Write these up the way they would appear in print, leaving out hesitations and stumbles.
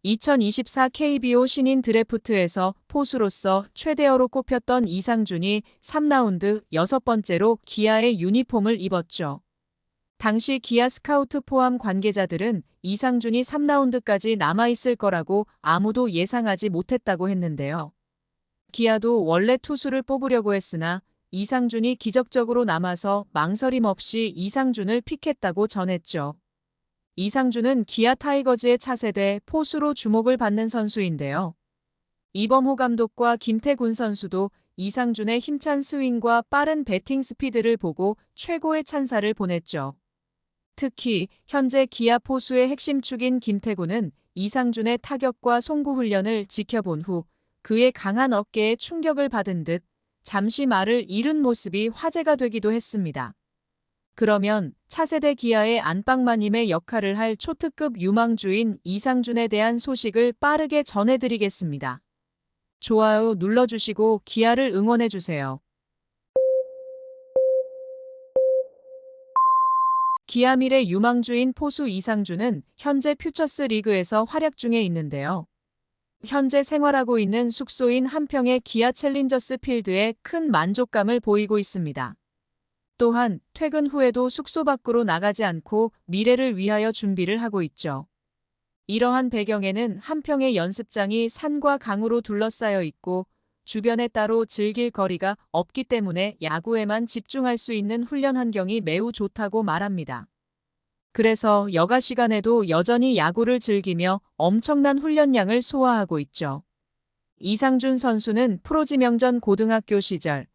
2024 KBO 신인 드래프트에서 포수로서 최대어로 꼽혔던 이상준이 3라운드 6번째로 기아의 유니폼을 입었죠. 당시 기아 스카우트 포함 관계자들은 이상준이 3라운드까지 남아있을 거라고 아무도 예상하지 못했다고 했는데요. 기아도 원래 투수를 뽑으려고 했으나 이상준이 기적적으로 남아서 망설임 없이 이상준을 픽했다고 전했죠. 이상준은 기아 타이거즈의 차세대 포수로 주목을 받는 선수인데요. 이범호 감독과 김태군 선수도 이상준의 힘찬 스윙과 빠른 배팅 스피드를 보고 최고의 찬사를 보냈죠. 특히 현재 기아 포수의 핵심축인 김태군은 이상준의 타격과 송구 훈련을 지켜본 후 그의 강한 어깨에 충격을 받은 듯 잠시 말을 잃은 모습이 화제가 되기도 했습니다. 그러면 차세대 기아의 안방마님의 역할을 할 초특급 유망주인 이상준에 대한 소식을 빠르게 전해드리겠습니다. 좋아요 눌러주시고 기아를 응원해주세요. 기아 미래 유망주인 포수 이상준은 현재 퓨처스 리그에서 활약 중에 있는데요. 현재 생활하고 있는 숙소인 한평의 기아 챌린저스 필드에 큰 만족감을 보이고 있습니다. 또한 퇴근 후에도 숙소 밖으로 나가지 않고 미래를 위하여 준비를 하고 있죠. 이러한 배경에는 한평의 연습장이 산과 강으로 둘러싸여 있고 주변에 따로 즐길 거리가 없기 때문에 야구에만 집중할 수 있는 훈련 환경이 매우 좋다고 말합니다. 그래서 여가 시간에도 여전히 야구를 즐기며 엄청난 훈련량을 소화하고 있죠. 이상준 선수는 프로지명전 고등학교 시절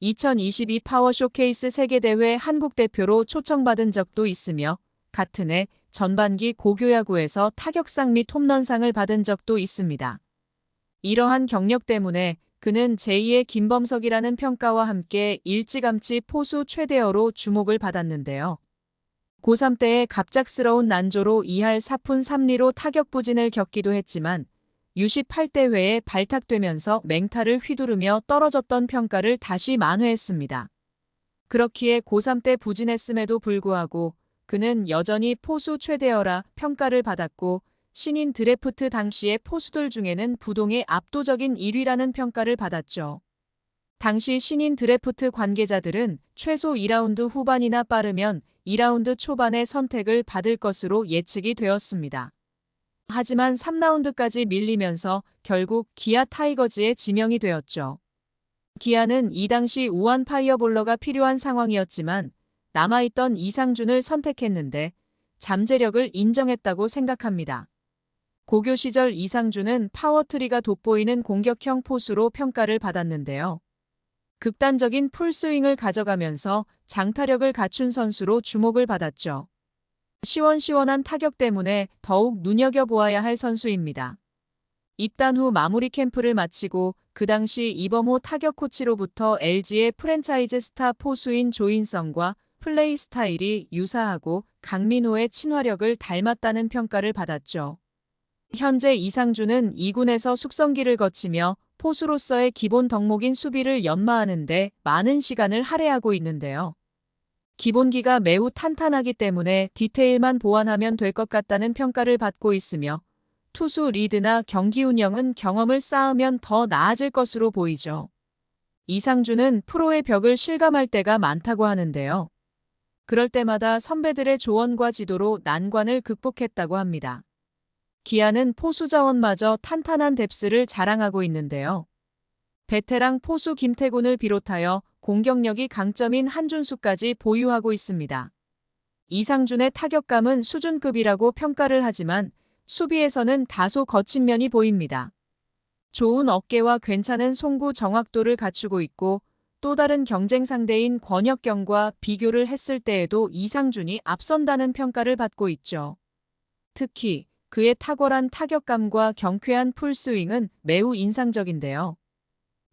2022 파워 쇼케이스 세계대회 한국대표로 초청받은 적도 있으며 같은 해 전반기 고교야구에서 타격상 및 홈런상을 받은 적도 있습니다. 이러한 경력 때문에 그는 제2의 김범석이라는 평가와 함께 일찌감치 포수 최대어로 주목을 받았는데요. 고3 때의 갑작스러운 난조로 2할 4푼 3리로 타격 부진을 겪기도 했지만 U18대회에 발탁되면서 맹타를 휘두르며 떨어졌던 평가를 다시 만회했습니다. 그렇기에 고3 때 부진했음에도 불구하고 그는 여전히 포수 최대어라 평가를 받았고 신인 드래프트 당시의 포수들 중에는 부동의 압도적인 1위라는 평가를 받았죠. 당시 신인 드래프트 관계자들은 최소 2라운드 후반이나 빠르면 2라운드 초반에 선택을 받을 것으로 예측이 되었습니다. 하지만 3라운드까지 밀리면서 결국 기아 타이거즈에 지명이 되었죠. 기아는 이 당시 우완 파이어볼러가 필요한 상황이었지만 남아있던 이상준을 선택했는데 잠재력을 인정했다고 생각합니다. 고교 시절 이상준은 파워트리가 돋보이는 공격형 포수로 평가를 받았는데요. 극단적인 풀스윙을 가져가면서 장타력을 갖춘 선수로 주목을 받았죠. 시원시원한 타격 때문에 더욱 눈여겨보아야 할 선수입니다. 입단 후 마무리 캠프를 마치고 그 당시 이범호 타격 코치로부터 LG의 프랜차이즈 스타 포수인 조인성과 플레이 스타일이 유사하고 강민호의 친화력을 닮았다는 평가를 받았죠. 현재 이상준은 2군에서 숙성기를 거치며 포수로서의 기본 덕목인 수비를 연마하는 데 많은 시간을 할애하고 있는데요. 기본기가 매우 탄탄하기 때문에 디테일만 보완하면 될 것 같다는 평가를 받고 있으며 투수 리드나 경기 운영은 경험을 쌓으면 더 나아질 것으로 보이죠. 이상준은 프로의 벽을 실감할 때가 많다고 하는데요. 그럴 때마다 선배들의 조언과 지도로 난관을 극복했다고 합니다. 기아는 포수 자원마저 탄탄한 뎁스를 자랑하고 있는데요. 베테랑 포수 김태군을 비롯하여 공격력이 강점인 한준수까지 보유하고 있습니다. 이상준의 타격감은 수준급이라고 평가를 하지만 수비에서는 다소 거친 면이 보입니다. 좋은 어깨와 괜찮은 송구 정확도를 갖추고 있고 또 다른 경쟁 상대인 권혁경과 비교를 했을 때에도 이상준이 앞선다는 평가를 받고 있죠. 특히 그의 탁월한 타격감과 경쾌한 풀스윙은 매우 인상적인데요.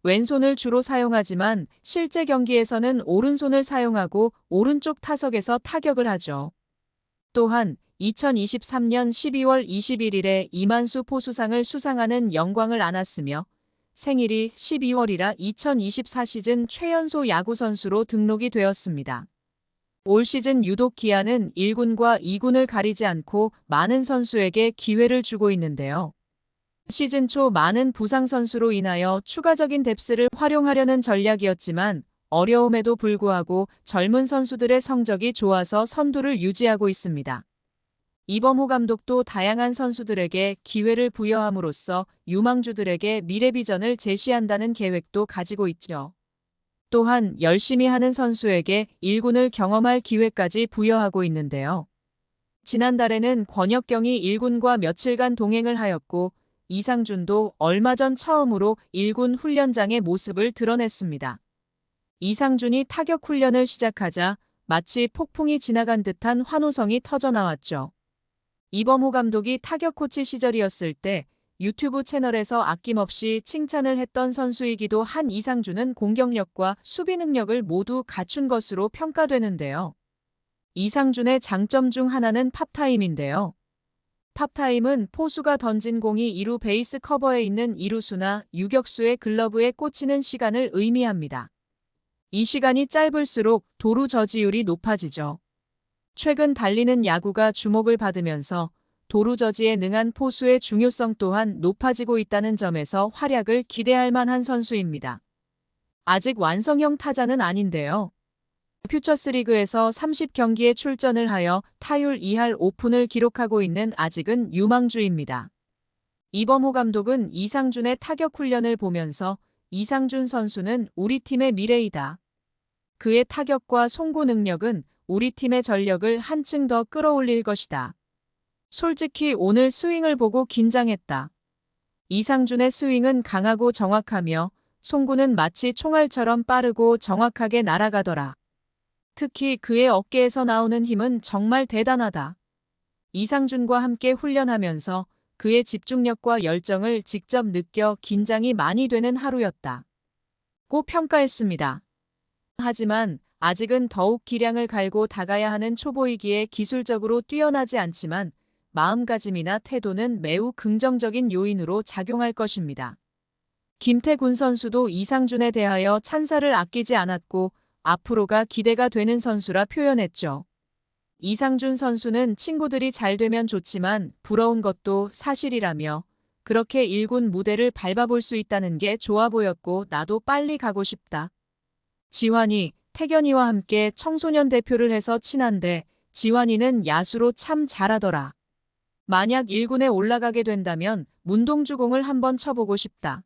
왼손을 주로 사용하지만 실제 경기에서는 오른손을 사용하고 오른쪽 타석에서 타격을 하죠. 또한 2023년 12월 21일에 이만수 포수상을 수상하는 영광을 안았으며 생일이 12월이라 2024 시즌 최연소 야구선수로 등록이 되었습니다. 올 시즌 유독 기아는 1군과 2군을 가리지 않고 많은 선수에게 기회를 주고 있는데요. 시즌 초 많은 부상 선수로 인하여 추가적인 뎁스를 활용하려는 전략이었지만 어려움에도 불구하고 젊은 선수들의 성적이 좋아서 선두를 유지하고 있습니다. 이범호 감독도 다양한 선수들에게 기회를 부여함으로써 유망주들에게 미래 비전을 제시한다는 계획도 가지고 있죠. 또한 열심히 하는 선수에게 1군을 경험할 기회까지 부여하고 있는데요. 지난달에는 권혁경이 1군과 며칠간 동행을 하였고 이상준도 얼마 전 처음으로 1군 훈련장의 모습을 드러냈습니다. 이상준이 타격 훈련을 시작하자 마치 폭풍이 지나간 듯한 환호성이 터져나왔죠. 이범호 감독이 타격 코치 시절이었을 때 유튜브 채널에서 아낌없이 칭찬을 했던 선수이기도 한 이상준은 공격력과 수비 능력을 모두 갖춘 것으로 평가되는데요. 이상준의 장점 중 하나는 팝타임인데요. 팝타임은 포수가 던진 공이 2루 베이스 커버에 있는 이루수나 유격수의 글러브에 꽂히는 시간을 의미합니다. 이 시간이 짧을수록 도루 저지율이 높아지죠. 최근 달리는 야구가 주목을 받으면서 도루 저지에 능한 포수의 중요성 또한 높아지고 있다는 점에서 활약을 기대할 만한 선수입니다. 아직 완성형 타자는 아닌데요. 퓨처스리그에서 30경기에 출전을 하여 타율 2할 5푼을 기록하고 있는 아직은 유망주입니다. 이범호 감독은 이상준의 타격 훈련을 보면서 이상준 선수는 우리 팀의 미래이다. 그의 타격과 송구 능력은 우리 팀의 전력을 한층 더 끌어올릴 것이다. 솔직히 오늘 스윙을 보고 긴장했다. 이상준의 스윙은 강하고 정확하며 송구는 마치 총알처럼 빠르고 정확하게 날아가더라. 특히 그의 어깨에서 나오는 힘은 정말 대단하다. 이상준과 함께 훈련하면서 그의 집중력과 열정을 직접 느껴 긴장이 많이 되는 하루였다. 고 평가했습니다. 하지만 아직은 더욱 기량을 갈고 다가야 하는 초보이기에 기술적으로 뛰어나지 않지만 마음가짐이나 태도는 매우 긍정적인 요인으로 작용할 것입니다. 김태군 선수도 이상준에 대하여 찬사를 아끼지 않았고 앞으로가 기대가 되는 선수라 표현했죠. 이상준 선수는 친구들이 잘 되면 좋지만 부러운 것도 사실이라며 그렇게 1군 무대를 밟아볼 수 있다는 게 좋아 보였고 나도 빨리 가고 싶다. 지환이, 태견이와 함께 청소년 대표를 해서 친한데 지환이는 야수로 참 잘하더라. 만약 1군에 올라가게 된다면 문동주 공을 한번 쳐보고 싶다.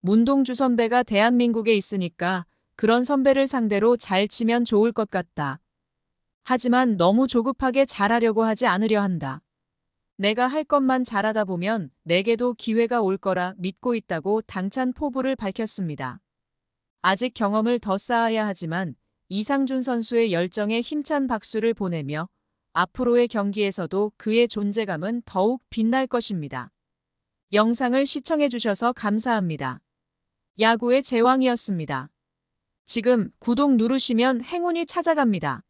문동주 선배가 대한민국에 있으니까 그런 선배를 상대로 잘 치면 좋을 것 같다. 하지만 너무 조급하게 잘하려고 하지 않으려 한다. 내가 할 것만 잘하다 보면 내게도 기회가 올 거라 믿고 있다고 당찬 포부를 밝혔습니다. 아직 경험을 더 쌓아야 하지만 이상준 선수의 열정에 힘찬 박수를 보내며 앞으로의 경기에서도 그의 존재감은 더욱 빛날 것입니다. 영상을 시청해주셔서 감사합니다. 야구의 제왕이었습니다. 지금 구독 누르시면 행운이 찾아갑니다.